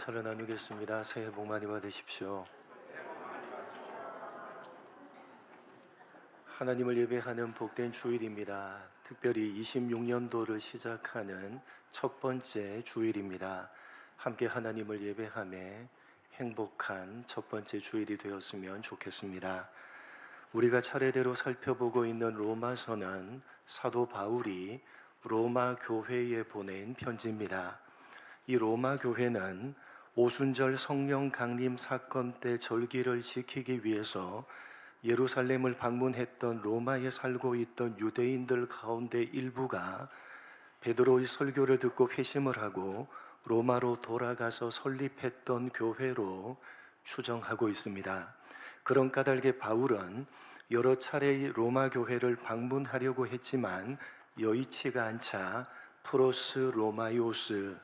인사를 나누겠습니다. 새해 복 많이 받으십시오. 하나님을 예배하는 복된 주일입니다. 특별히 26년도를 시작하는 첫 번째 주일입니다. 함께 하나님을 예배하며 행복한 첫 번째 주일이 되었으면 좋겠습니다. 우리가 차례대로 살펴보고 있는 로마서는 사도 바울이 로마 교회에 보낸 편지입니다. 이 로마 교회는 오순절 성령 강림 사건 때 절기를 지키기 위해서 예루살렘을 방문했던 로마에 살고 있던 유대인들 가운데 일부가 베드로의 설교를 듣고 회심을 하고 로마로 돌아가서 설립했던 교회로 추정하고 있습니다. 그런 까닭에 바울은 여러 차례 로마 교회를 방문하려고 했지만 여의치가 않자 프로스 로마이오스,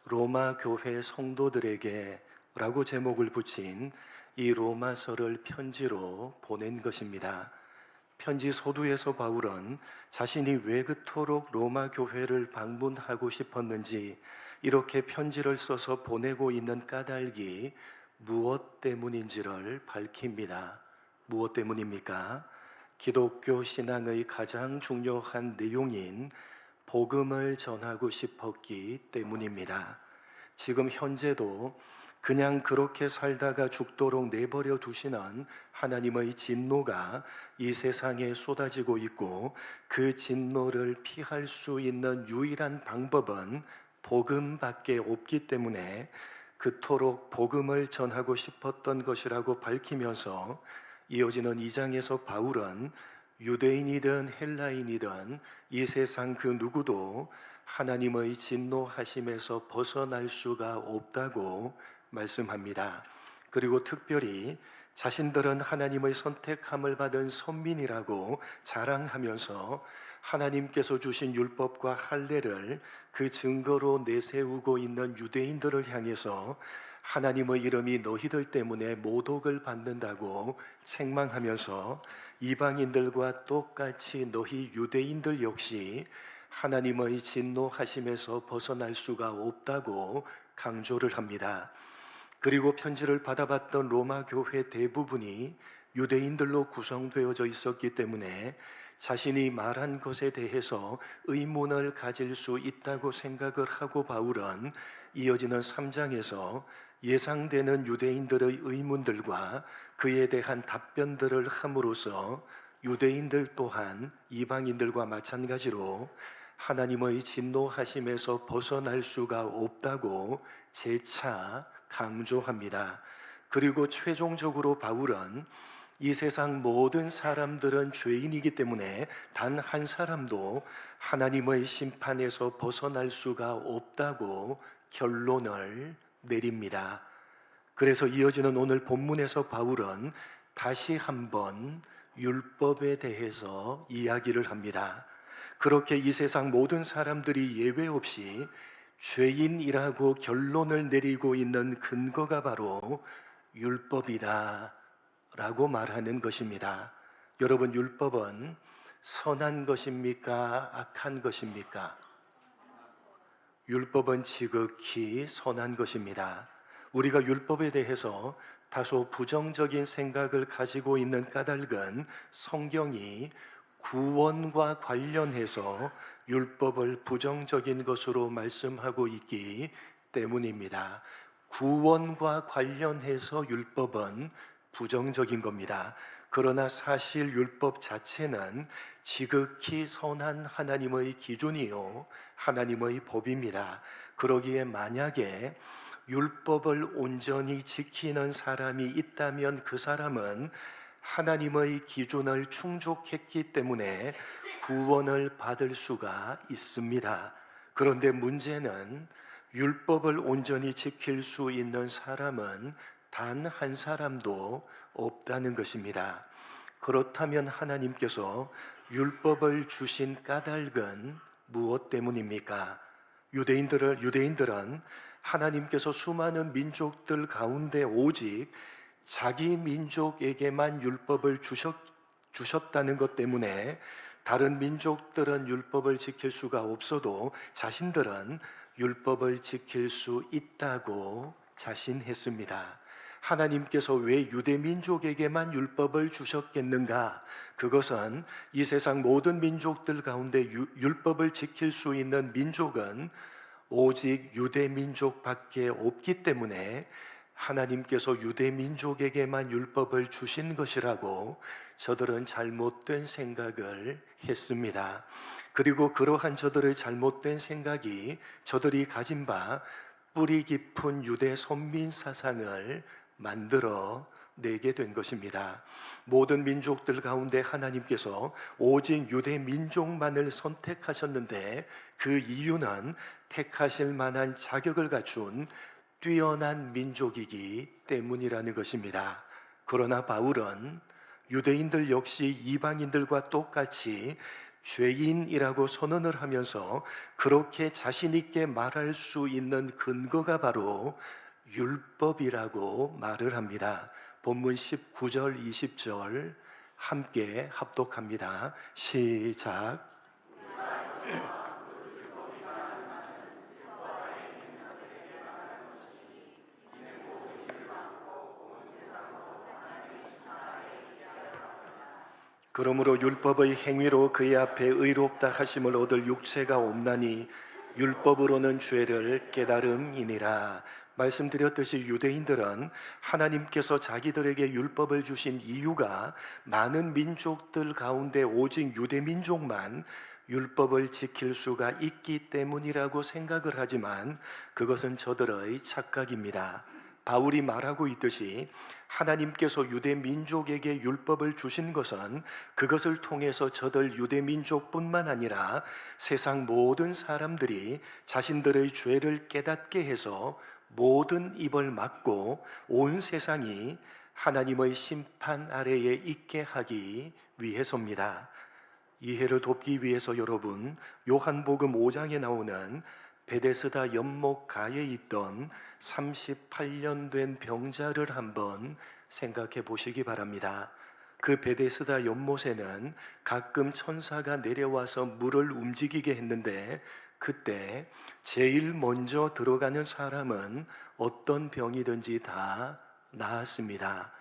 로마 교회 성도들에게 라고 제목을 붙인 이 로마서를 편지로 보낸 것입니다. 편지 서두에서 바울은 자신이 왜 그토록 로마 교회를 방문하고 싶었는지, 이렇게 편지를 써서 보내고 있는 까닭이 무엇 때문인지를 밝힙니다. 무엇 때문입니까? 기독교 신앙의 가장 중요한 내용인 복음을 전하고 싶었기 때문입니다. 지금 현재도 그냥 그렇게 살다가 죽도록 내버려 두시는 하나님의 진노가 이 세상에 쏟아지고 있고, 그 진노를 피할 수 있는 유일한 방법은 복음밖에 없기 때문에 그토록 복음을 전하고 싶었던 것이라고 밝히면서 이어지는 2장에서 바울은 유대인이든 헬라인이든 이 세상 그 누구도 하나님의 진노하심에서 벗어날 수가 없다고 말씀합니다. 그리고 특별히 자신들은 하나님의 선택함을 받은 선민이라고 자랑하면서 하나님께서 주신 율법과 할례를 그 증거로 내세우고 있는 유대인들을 향해서 하나님의 이름이 너희들 때문에 모독을 받는다고 책망하면서 이방인들과 똑같이 너희 유대인들 역시 하나님의 진노하심에서 벗어날 수가 없다고 강조를 합니다. 그리고 편지를 받아봤던 로마 교회 대부분이 유대인들로 구성되어져 있었기 때문에 자신이 말한 것에 대해서 의문을 가질 수 있다고 생각을 하고 바울은 이어지는 3장에서 예상되는 유대인들의 의문들과 그에 대한 답변들을 함으로써 유대인들 또한 이방인들과 마찬가지로 하나님의 진노하심에서 벗어날 수가 없다고 재차 강조합니다. 그리고 최종적으로 바울은 이 세상 모든 사람들은 죄인이기 때문에 단 한 사람도 하나님의 심판에서 벗어날 수가 없다고 결론을 내립니다. 그래서 이어지는 오늘 본문에서 바울은 다시 한번 율법에 대해서 이야기를 합니다. 그렇게 이 세상 모든 사람들이 예외 없이 죄인이라고 결론을 내리고 있는 근거가 바로 율법이다 라고 말하는 것입니다. 여러분, 율법은 선한 것입니까? 악한 것입니까? 율법은 지극히 선한 것입니다. 우리가 율법에 대해서 다소 부정적인 생각을 가지고 있는 까닭은 성경이 구원과 관련해서 율법을 부정적인 것으로 말씀하고 있기 때문입니다. 구원과 관련해서 율법은 부정적인 겁니다. 그러나 사실 율법 자체는 지극히 선한 하나님의 기준이요 하나님의 법입니다. 그러기에 만약에 율법을 온전히 지키는 사람이 있다면 그 사람은 하나님의 기준을 충족했기 때문에 구원을 받을 수가 있습니다. 그런데 문제는 율법을 온전히 지킬 수 있는 사람은 단 한 사람도 없다는 것입니다. 그렇다면 하나님께서 율법을 주신 까닭은 무엇 때문입니까? 유대인들은 하나님께서 수많은 민족들 가운데 오직 자기 민족에게만 율법을 주셨다는 것 때문에 다른 민족들은 율법을 지킬 수가 없어도 자신들은 율법을 지킬 수 있다고 자신했습니다. 하나님께서 왜 유대 민족에게만 율법을 주셨겠는가? 그것은 이 세상 모든 민족들 가운데 율법을 지킬 수 있는 민족은 오직 유대 민족밖에 없기 때문에 하나님께서 유대 민족에게만 율법을 주신 것이라고 저들은 잘못된 생각을 했습니다. 그리고 그러한 저들의 잘못된 생각이 저들이 가진 바 뿌리 깊은 유대 선민 사상을 만들어 내게 된 것입니다. 모든 민족들 가운데 하나님께서 오직 유대 민족만을 선택하셨는데 그 이유는 택하실 만한 자격을 갖춘 뛰어난 민족이기 때문이라는 것입니다. 그러나 바울은 유대인들 역시 이방인들과 똑같이 죄인이라고 선언을 하면서 그렇게 자신 있게 말할 수 있는 근거가 바로 율법이라고 말을 합니다. 본문 19절 20절 함께 합독합니다. 시작. 그러므로 율법의 행위로 그의 앞에 의롭다 하심을 얻을 육체가 없나니 율법으로는 죄를 깨달음이니라. 말씀드렸듯이 유대인들은 하나님께서 자기들에게 율법을 주신 이유가 많은 민족들 가운데 오직 유대 민족만 율법을 지킬 수가 있기 때문이라고 생각을 하지만 그것은 저들의 착각입니다. 바울이 말하고 있듯이 하나님께서 유대 민족에게 율법을 주신 것은 그것을 통해서 저들 유대 민족뿐만 아니라 세상 모든 사람들이 자신들의 죄를 깨닫게 해서 모든 입을 막고 온 세상이 하나님의 심판 아래에 있게 하기 위해서입니다. 이해를 돕기 위해서 여러분, 요한복음 5장에 나오는 베데스다 연못가에 있던 38년 된 병자를 한번 생각해 보시기 바랍니다. 그 베데스다 연못에는 가끔 천사가 내려와서 물을 움직이게 했는데 그때 제일 먼저 들어가는 사람은 어떤 병이든지 다 나았습니다.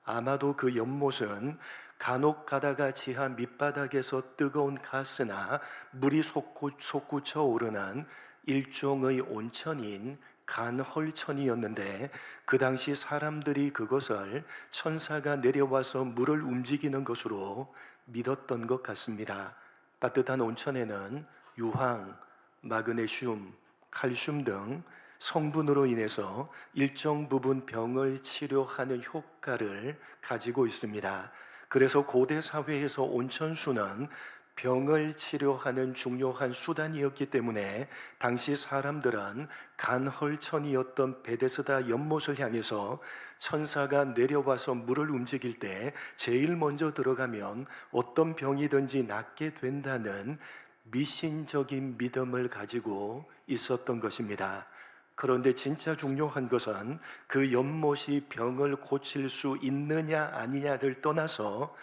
아마도 그 연못은 간혹 가다가 지하 밑바닥에서 뜨거운 가스나 물이 솟구쳐 오르는 일종의 온천인 간헐천이었는데 그 당시 사람들이 그것을 천사가 내려와서 물을 움직이는 것으로 믿었던 것 같습니다. 따뜻한 온천에는 유황, 마그네슘, 칼슘 등 성분으로 인해서 일정 부분 병을 치료하는 효과를 가지고 있습니다. 그래서 고대 사회에서 온천수는 병을 치료하는 중요한 수단이었기 때문에 당시 사람들은 간헐천이었던 베데스다 연못을 향해서 천사가 내려와서 물을 움직일 때 제일 먼저 들어가면 어떤 병이든지 낫게 된다는 미신적인 믿음을 가지고 있었던 것입니다. 그런데 진짜 중요한 것은 그 연못이 병을 고칠 수 있느냐 아니냐를 떠나서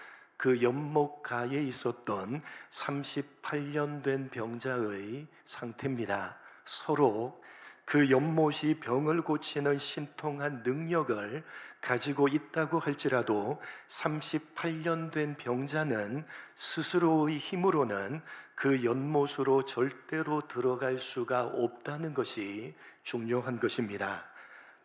그 연못가에 있었던 38년 된 병자의 상태입니다. 서로 그 연못이 병을 고치는 신통한 능력을 가지고 있다고 할지라도 38년 된 병자는 스스로의 힘으로는 그 연못으로 절대로 들어갈 수가 없다는 것이 중요한 것입니다.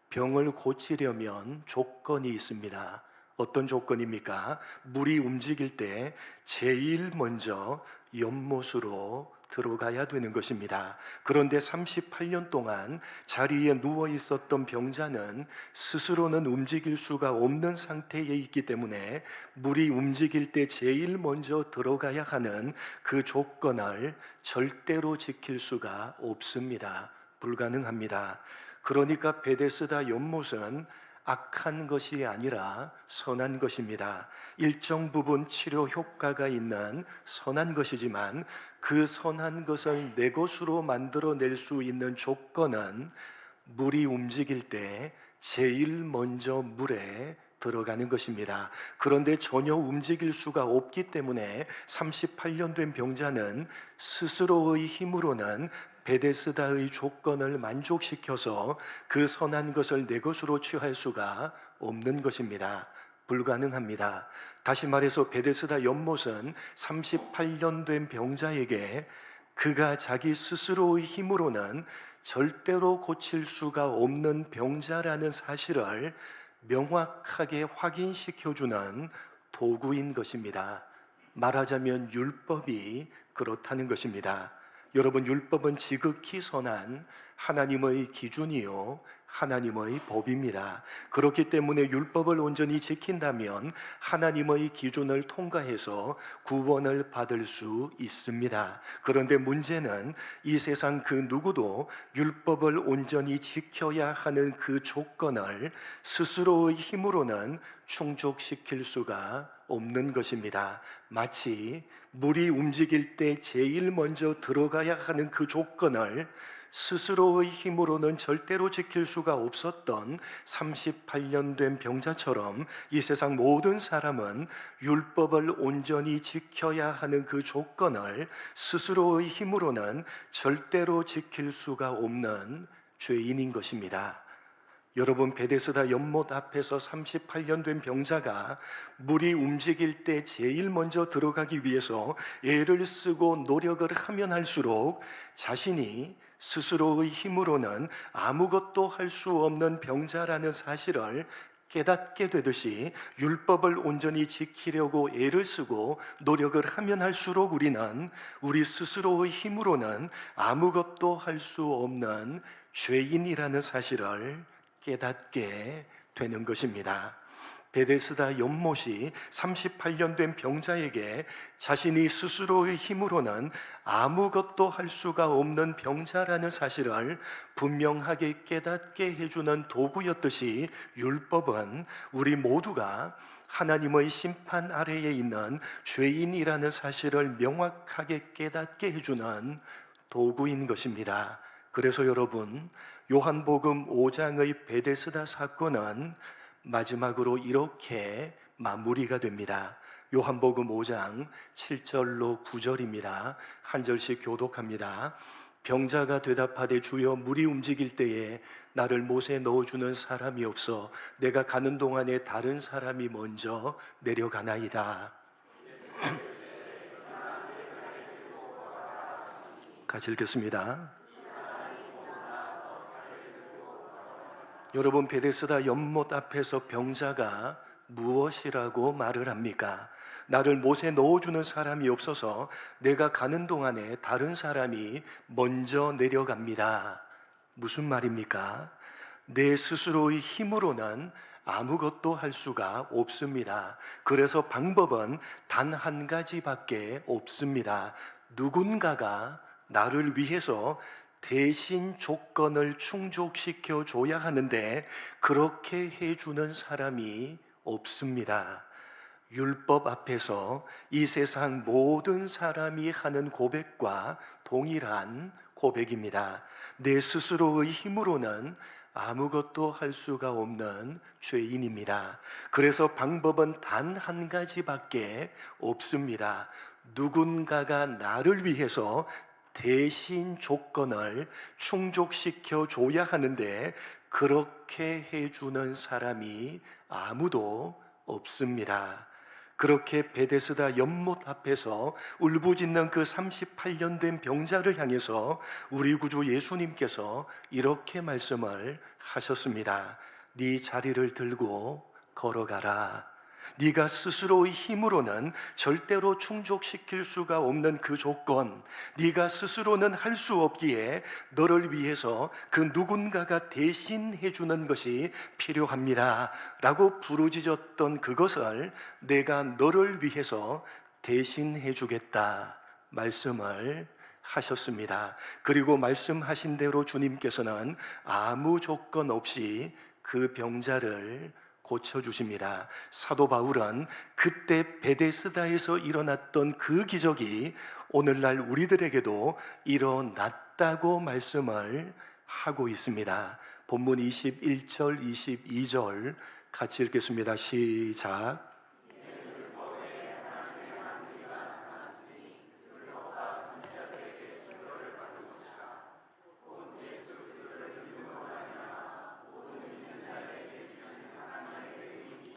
병을 고치려면 조건이 있습니다. 어떤 조건입니까? 물이 움직일 때 제일 먼저 연못으로 들어가야 되는 것입니다. 그런데 38년 동안 자리에 누워 있었던 병자는 스스로는 움직일 수가 없는 상태에 있기 때문에 물이 움직일 때 제일 먼저 들어가야 하는 그 조건을 절대로 지킬 수가 없습니다. 불가능합니다. 그러니까 베데스다 연못은 악한 것이 아니라 선한 것입니다. 일정 부분 치료 효과가 있는 선한 것이지만 그 선한 것을 내 것으로 만들어낼 수 있는 조건은 물이 움직일 때 제일 먼저 물에 들어가는 것입니다. 그런데 전혀 움직일 수가 없기 때문에 38년 된 병자는 스스로의 힘으로는 베데스다의 조건을 만족시켜서 그 선한 것을 내 것으로 취할 수가 없는 것입니다. 불가능합니다. 다시 말해서 베데스다 연못은 38년 된 병자에게 그가 자기 스스로의 힘으로는 절대로 고칠 수가 없는 병자라는 사실을 명확하게 확인시켜주는 도구인 것입니다. 말하자면 율법이 그렇다는 것입니다. 여러분, 율법은 지극히 선한 하나님의 기준이요 하나님의 법입니다. 그렇기 때문에 율법을 온전히 지킨다면 하나님의 기준을 통과해서 구원을 받을 수 있습니다. 그런데 문제는 이 세상 그 누구도 율법을 온전히 지켜야 하는 그 조건을 스스로의 힘으로는 충족시킬 수가 없는 것입니다. 마치 물이 움직일 때 제일 먼저 들어가야 하는 그 조건을 스스로의 힘으로는 절대로 지킬 수가 없었던 38년 된 병자처럼 이 세상 모든 사람은 율법을 온전히 지켜야 하는 그 조건을 스스로의 힘으로는 절대로 지킬 수가 없는 죄인인 것입니다. 여러분, 베데스다 연못 앞에서 38년 된 병자가 물이 움직일 때 제일 먼저 들어가기 위해서 애를 쓰고 노력을 하면 할수록 자신이 스스로의 힘으로는 아무것도 할 수 없는 병자라는 사실을 깨닫게 되듯이 율법을 온전히 지키려고 애를 쓰고 노력을 하면 할수록 우리는 우리 스스로의 힘으로는 아무것도 할 수 없는 죄인이라는 사실을 깨닫게 되는 것입니다. 베데스다 연못이 38년 된 병자에게 자신이 스스로의 힘으로는 아무것도 할 수가 없는 병자라는 사실을 분명하게 깨닫게 해주는 도구였듯이 율법은 우리 모두가 하나님의 심판 아래에 있는 죄인이라는 사실을 명확하게 깨닫게 해주는 도구인 것입니다. 그래서 여러분, 요한복음 5장의 베데스다 사건은 마지막으로 이렇게 마무리가 됩니다. 요한복음 5장 7절로 9절입니다. 한 절씩 교독합니다. 병자가 대답하되 주여 물이 움직일 때에 나를 못에 넣어주는 사람이 없어 내가 가는 동안에 다른 사람이 먼저 내려가나이다. 같이 읽겠습니다. 여러분, 베데스다 연못 앞에서 병자가 무엇이라고 말을 합니까? 나를 못에 넣어주는 사람이 없어서 내가 가는 동안에 다른 사람이 먼저 내려갑니다. 무슨 말입니까? 내 스스로의 힘으로는 아무것도 할 수가 없습니다. 그래서 방법은 단 한 가지밖에 없습니다. 누군가가 나를 위해서 대신 조건을 충족시켜 줘야 하는데 그렇게 해주는 사람이 없습니다. 율법 앞에서 이 세상 모든 사람이 하는 고백과 동일한 고백입니다. 내 스스로의 힘으로는 아무것도 할 수가 없는 죄인입니다. 그래서 방법은 단 한 가지밖에 없습니다. 누군가가 나를 위해서 대신 조건을 충족시켜 줘야 하는데 그렇게 해주는 사람이 아무도 없습니다. 그렇게 베데스다 연못 앞에서 울부짖는 그 38년 된 병자를 향해서 우리 구주 예수님께서 이렇게 말씀을 하셨습니다. 네 자리를 들고 걸어가라. 네가 스스로의 힘으로는 절대로 충족시킬 수가 없는 그 조건, 네가 스스로는 할 수 없기에 너를 위해서 그 누군가가 대신 해주는 것이 필요합니다 라고 부르짖었던 그것을 내가 너를 위해서 대신 해주겠다 말씀을 하셨습니다. 그리고 말씀하신 대로 주님께서는 아무 조건 없이 그 병자를 고쳐주십니다. 사도 바울은 그때 베데스다에서 일어났던 그 기적이 오늘날 우리들에게도 일어났다고 말씀을 하고 있습니다. 본문 21절, 22절 같이 읽겠습니다. 시작.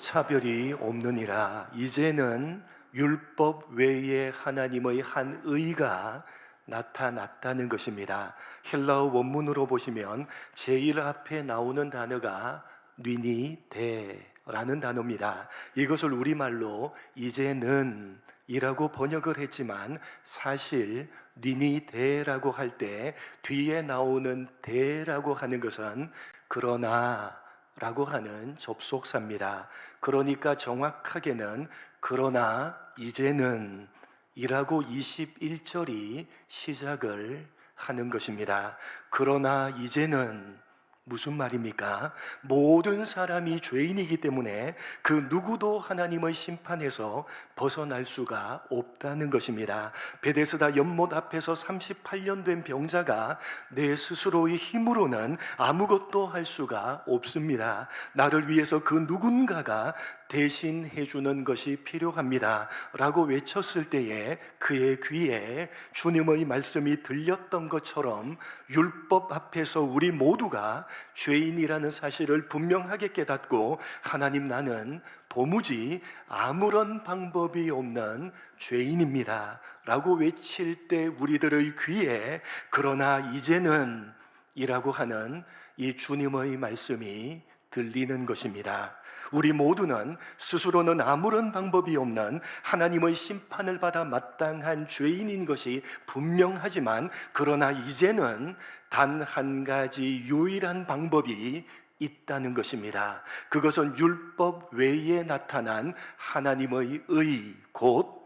차별이 없느니라. 이제는 율법 외에 하나님의 한 의가 나타났다는 것입니다. 헬라어 원문으로 보시면 제일 앞에 나오는 단어가 뉘니데라는 단어입니다. 이것을 우리말로 이제는 이라고 번역을 했지만 사실 뉘니데라고 할 때 뒤에 나오는 데라고 하는 것은 그러나 라고 하는 접속사입니다. 그러니까 정확하게는 그러나 이제는 이라고 21절이 시작을 하는 것입니다. 그러나 이제는 무슨 말입니까? 모든 사람이 죄인이기 때문에 그 누구도 하나님의 심판에서 벗어날 수가 없다는 것입니다. 베데스다 연못 앞에서 38년 된 병자가 내 스스로의 힘으로는 아무것도 할 수가 없습니다. 나를 위해서 그 누군가가 대신해 주는 것이 필요합니다 라고 외쳤을 때에 그의 귀에 주님의 말씀이 들렸던 것처럼 율법 앞에서 우리 모두가 죄인이라는 사실을 분명하게 깨닫고 하나님, 나는 도무지 아무런 방법이 없는 죄인입니다 라고 외칠 때 우리들의 귀에 그러나 이제는 이라고 하는 이 주님의 말씀이 들리는 것입니다. 우리 모두는 스스로는 아무런 방법이 없는 하나님의 심판을 받아 마땅한 죄인인 것이 분명하지만 그러나 이제는 단 한 가지 유일한 방법이 있다는 것입니다. 그것은 율법 외에 나타난 하나님의 의, 곧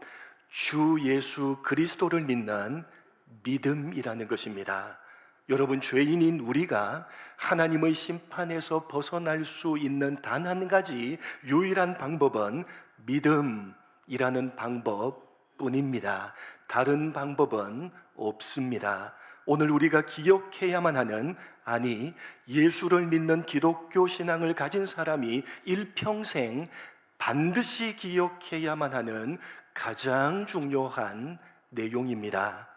주 예수 그리스도를 믿는 믿음이라는 것입니다. 여러분, 죄인인 우리가 하나님의 심판에서 벗어날 수 있는 단 한 가지 유일한 방법은 믿음이라는 방법뿐입니다. 다른 방법은 없습니다. 오늘 우리가 기억해야만 하는, 아니 예수를 믿는 기독교 신앙을 가진 사람이 일평생 반드시 기억해야만 하는 가장 중요한 내용입니다.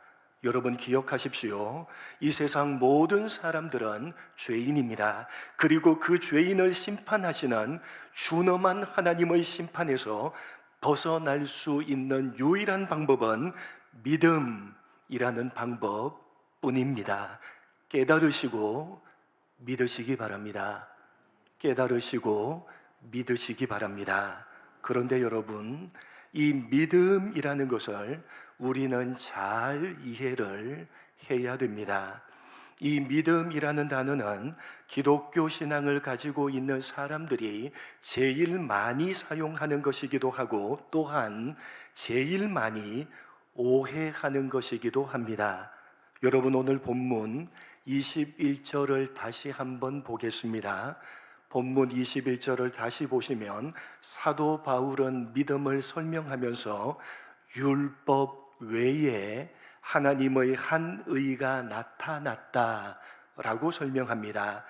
여러분 기억하십시오. 이 세상 모든 사람들은 죄인입니다. 그리고 그 죄인을 심판하시는 준엄한 하나님의 심판에서 벗어날 수 있는 유일한 방법은 믿음이라는 방법뿐입니다. 깨달으시고 믿으시기 바랍니다. 깨달으시고 믿으시기 바랍니다. 그런데 여러분, 이 믿음이라는 것을 우리는 잘 이해를 해야 됩니다. 이 믿음이라는 단어는 기독교 신앙을 가지고 있는 사람들이 제일 많이 사용하는 것이기도 하고 또한 제일 많이 오해하는 것이기도 합니다. 여러분, 오늘 본문 21절을 다시 한번 보겠습니다. 본문 21절을 다시 보시면 사도 바울은 믿음을 설명하면서 율법 외에 하나님의 한 의가 나타났다라고 설명합니다.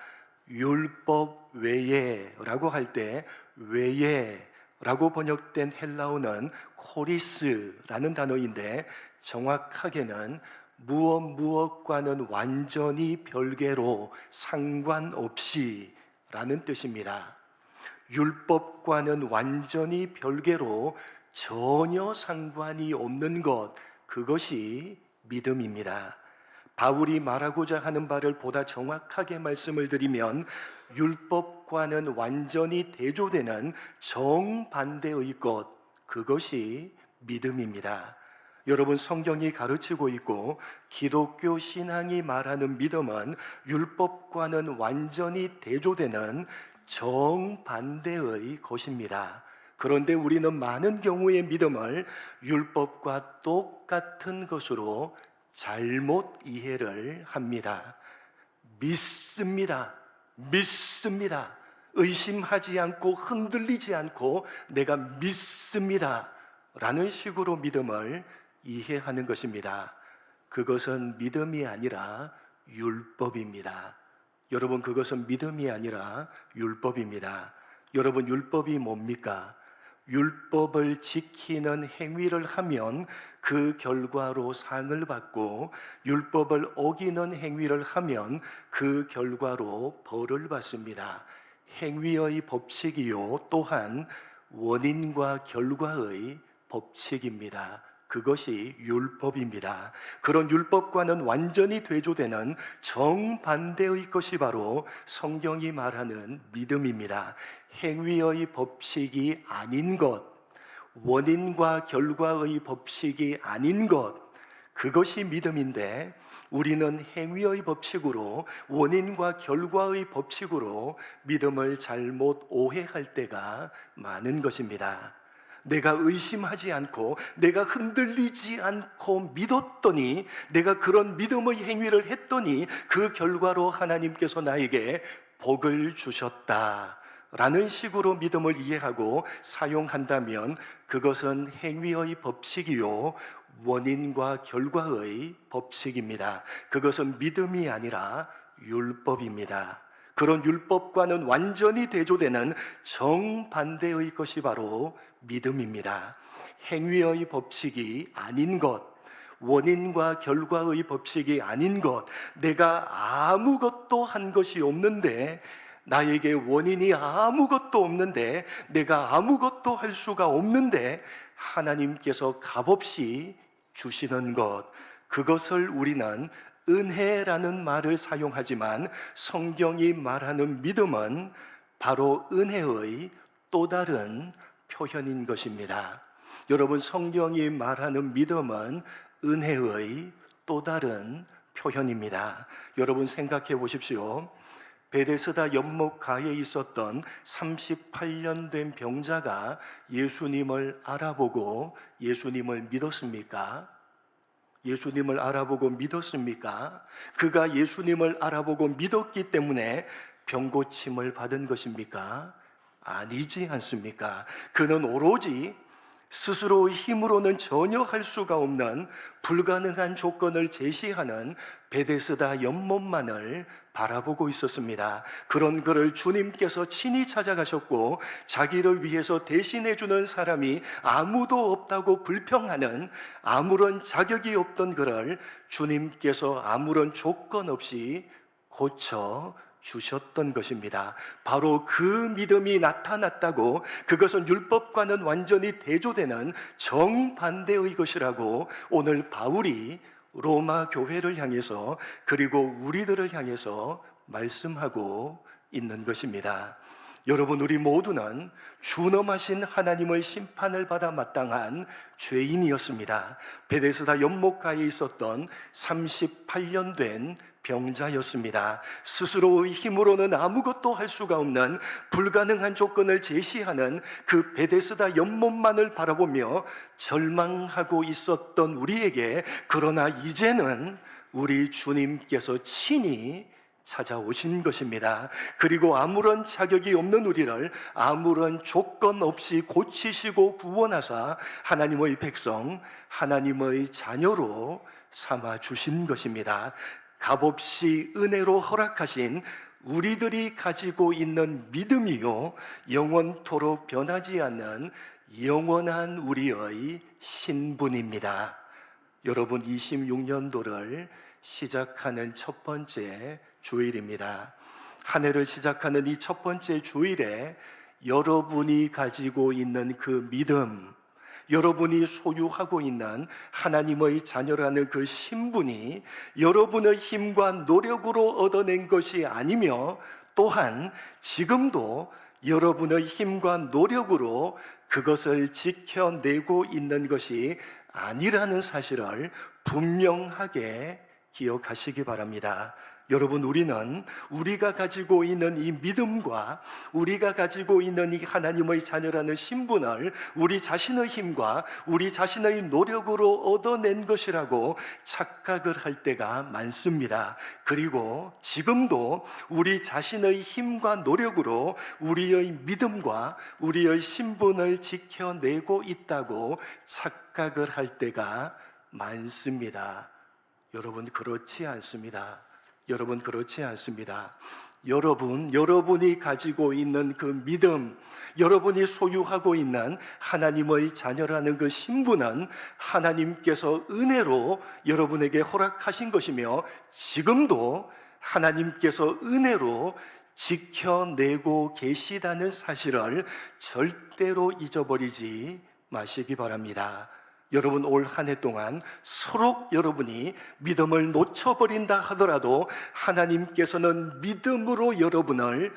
율법 외에 라고 할 때 외에 라고 번역된 헬라어는 코리스라는 단어인데 정확하게는 무엇과는 완전히 별개로 상관없이 라는 뜻입니다. 율법과는 완전히 별개로 전혀 상관이 없는 것, 그것이 믿음입니다. 바울이 말하고자 하는 바를 보다 정확하게 말씀을 드리면 율법과는 완전히 대조되는 정반대의 것, 그것이 믿음입니다. 여러분, 성경이 가르치고 있고 기독교 신앙이 말하는 믿음은 율법과는 완전히 대조되는 정반대의 것입니다. 그런데 우리는 많은 경우의 믿음을 율법과 똑같은 것으로 잘못 이해를 합니다. 믿습니다. 의심하지 않고 흔들리지 않고 내가 믿습니다 라는 식으로 믿음을 이해하는 것입니다. 그것은 믿음이 아니라 율법입니다. 여러분, 그것은 믿음이 아니라 율법입니다. 여러분, 율법이 뭡니까? 율법을 지키는 행위를 하면 그 결과로 상을 받고 율법을 어기는 행위를 하면 그 결과로 벌을 받습니다. 행위의 법칙이요 또한 원인과 결과의 법칙입니다. 그것이 율법입니다. 그런 율법과는 완전히 대조되는 정반대의 것이 바로 성경이 말하는 믿음입니다. 행위의 법칙이 아닌 것, 원인과 결과의 법칙이 아닌 것, 그것이 믿음인데 우리는 행위의 법칙으로, 원인과 결과의 법칙으로 믿음을 잘못 오해할 때가 많은 것입니다. 내가 의심하지 않고 내가 흔들리지 않고 믿었더니, 내가 그런 믿음의 행위를 했더니 그 결과로 하나님께서 나에게 복을 주셨다 라는 식으로 믿음을 이해하고 사용한다면 그것은 행위의 법칙이요 원인과 결과의 법칙입니다. 그것은 믿음이 아니라 율법입니다. 그런 율법과는 완전히 대조되는 정반대의 것이 바로 믿음입니다. 행위의 법칙이 아닌 것, 원인과 결과의 법칙이 아닌 것, 내가 아무것도 한 것이 없는데, 나에게 원인이 아무것도 없는데, 내가 아무것도 할 수가 없는데 하나님께서 값없이 주시는 것, 그것을 우리는 은혜라는 말을 사용하지만 성경이 말하는 믿음은 바로 은혜의 또 다른 표현인 것입니다. 여러분, 성경이 말하는 믿음은 은혜의 또 다른 표현입니다. 여러분 생각해 보십시오. 베데스다 연못가에 있었던 38년 된 병자가 예수님을 알아보고 예수님을 믿었습니까? 예수님을 알아보고 믿었습니까? 그가 예수님을 알아보고 믿었기 때문에 병고침을 받은 것입니까? 아니지 않습니까? 그는 오로지 스스로의 힘으로는 전혀 할 수가 없는 불가능한 조건을 제시하는 베데스다 연못만을 바라보고 있었습니다. 그런 그를 주님께서 친히 찾아가셨고 자기를 위해서 대신해 주는 사람이 아무도 없다고 불평하는, 아무런 자격이 없던 그를 주님께서 아무런 조건 없이 고쳐 주셨던 것입니다. 바로 그 믿음이 나타났다고, 그것은 율법과는 완전히 대조되는 정반대의 것이라고 오늘 바울이 로마 교회를 향해서, 그리고 우리들을 향해서 말씀하고 있는 것입니다. 여러분, 우리 모두는 준엄하신 하나님의 심판을 받아 마땅한 죄인이었습니다. 베데스다 연못가에 있었던 38년 된 병자였습니다. 스스로의 힘으로는 아무것도 할 수가 없는 불가능한 조건을 제시하는 그 베데스다 연못만을 바라보며 절망하고 있었던 우리에게, 그러나 이제는 우리 주님께서 친히 찾아오신 것입니다. 그리고 아무런 자격이 없는 우리를 아무런 조건 없이 고치시고 구원하사 하나님의 백성, 하나님의 자녀로 삼아 주신 것입니다. 값없이 은혜로 허락하신 우리들이 가지고 있는 믿음이요 영원토록 변하지 않는 영원한 우리의 신분입니다. 여러분, 26년도를 시작하는 첫 번째 주일입니다. 한 해를 시작하는 이 첫 번째 주일에 여러분이 가지고 있는 그 믿음, 여러분이 소유하고 있는 하나님의 자녀라는 그 신분이 여러분의 힘과 노력으로 얻어낸 것이 아니며, 또한 지금도 여러분의 힘과 노력으로 그것을 지켜내고 있는 것이 아니라는 사실을 분명하게 기억하시기 바랍니다. 여러분, 우리는 우리가 가지고 있는 이 믿음과 우리가 가지고 있는 이 하나님의 자녀라는 신분을 우리 자신의 힘과 우리 자신의 노력으로 얻어낸 것이라고 착각을 할 때가 많습니다. 그리고 지금도 우리 자신의 힘과 노력으로 우리의 믿음과 우리의 신분을 지켜내고 있다고 착각을 할 때가 많습니다. 여러분, 그렇지 않습니다. 여러분, 그렇지 않습니다. 여러분이 가지고 있는 그 믿음, 여러분이 소유하고 있는 하나님의 자녀라는 그 신분은 하나님께서 은혜로 여러분에게 허락하신 것이며, 지금도 하나님께서 은혜로 지켜내고 계시다는 사실을 절대로 잊어버리지 마시기 바랍니다. 여러분, 올 한 해 동안 서로 여러분이 믿음을 놓쳐버린다 하더라도 하나님께서는 믿음으로 여러분을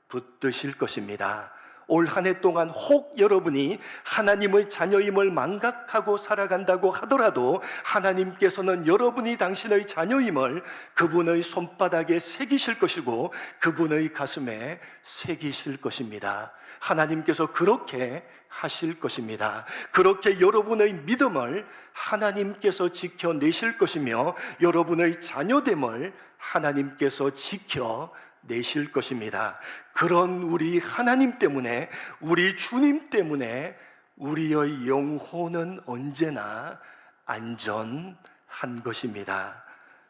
붙드실 것입니다. 올 한 해 동안 혹 여러분이 하나님의 자녀임을 망각하고 살아간다고 하더라도 하나님께서는 여러분이 당신의 자녀임을 그분의 손바닥에 새기실 것이고 그분의 가슴에 새기실 것입니다. 하나님께서 그렇게 하실 것입니다. 그렇게 여러분의 믿음을 하나님께서 지켜내실 것이며 여러분의 자녀됨을 하나님께서 지켜내실 것입니다. 그런 우리 하나님 때문에, 우리 주님 때문에 우리의 영혼은 언제나 안전한 것입니다.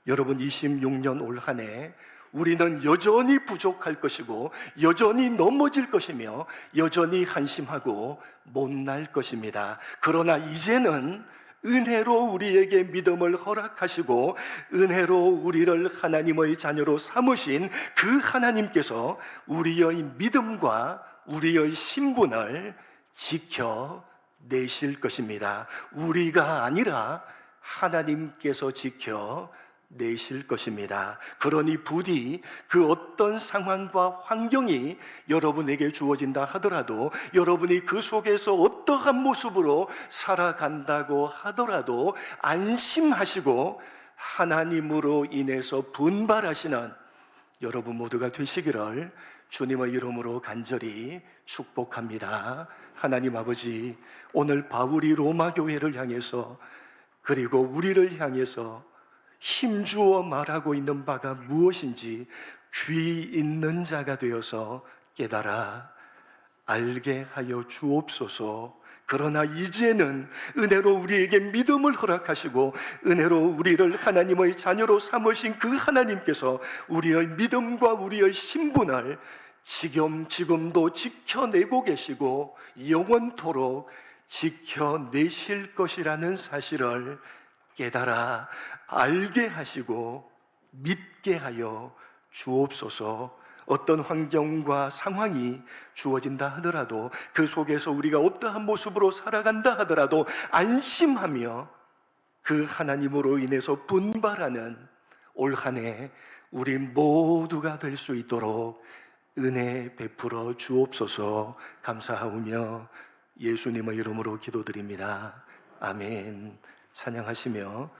여러분, 26년 올 한 해 우리는 여전히 부족할 것이고 여전히 넘어질 것이며 여전히 한심하고 못날 것입니다. 그러나 이제는 은혜로 우리에게 믿음을 허락하시고 은혜로 우리를 하나님의 자녀로 삼으신 그 하나님께서 우리의 믿음과 우리의 신분을 지켜내실 것입니다. 우리가 아니라 하나님께서 지켜내실 것입니다. 그러니 부디 그 어떤 상황과 환경이 여러분에게 주어진다 하더라도, 여러분이 그 속에서 어떠한 모습으로 살아간다고 하더라도 안심하시고 하나님으로 인해서 분발하시는 여러분 모두가 되시기를 주님의 이름으로 간절히 축복합니다. 하나님 아버지, 오늘 바울이 로마 교회를 향해서 그리고 우리를 향해서 힘주어 말하고 있는 바가 무엇인지 귀 있는 자가 되어서 깨달아 알게 하여 주옵소서. 그러나 이제는 은혜로 우리에게 믿음을 허락하시고 은혜로 우리를 하나님의 자녀로 삼으신 그 하나님께서 우리의 믿음과 우리의 신분을 지금도 지켜내고 계시고 영원토록 지켜내실 것이라는 사실을 깨달아 알게 하시고 믿게 하여 주옵소서. 어떤 환경과 상황이 주어진다 하더라도 그 속에서 우리가 어떠한 모습으로 살아간다 하더라도 안심하며 그 하나님으로 인해서 분발하는 올 한 해 우리 모두가 될 수 있도록 은혜 베풀어 주옵소서. 감사하오며 예수님의 이름으로 기도드립니다. 아멘. 찬양하시며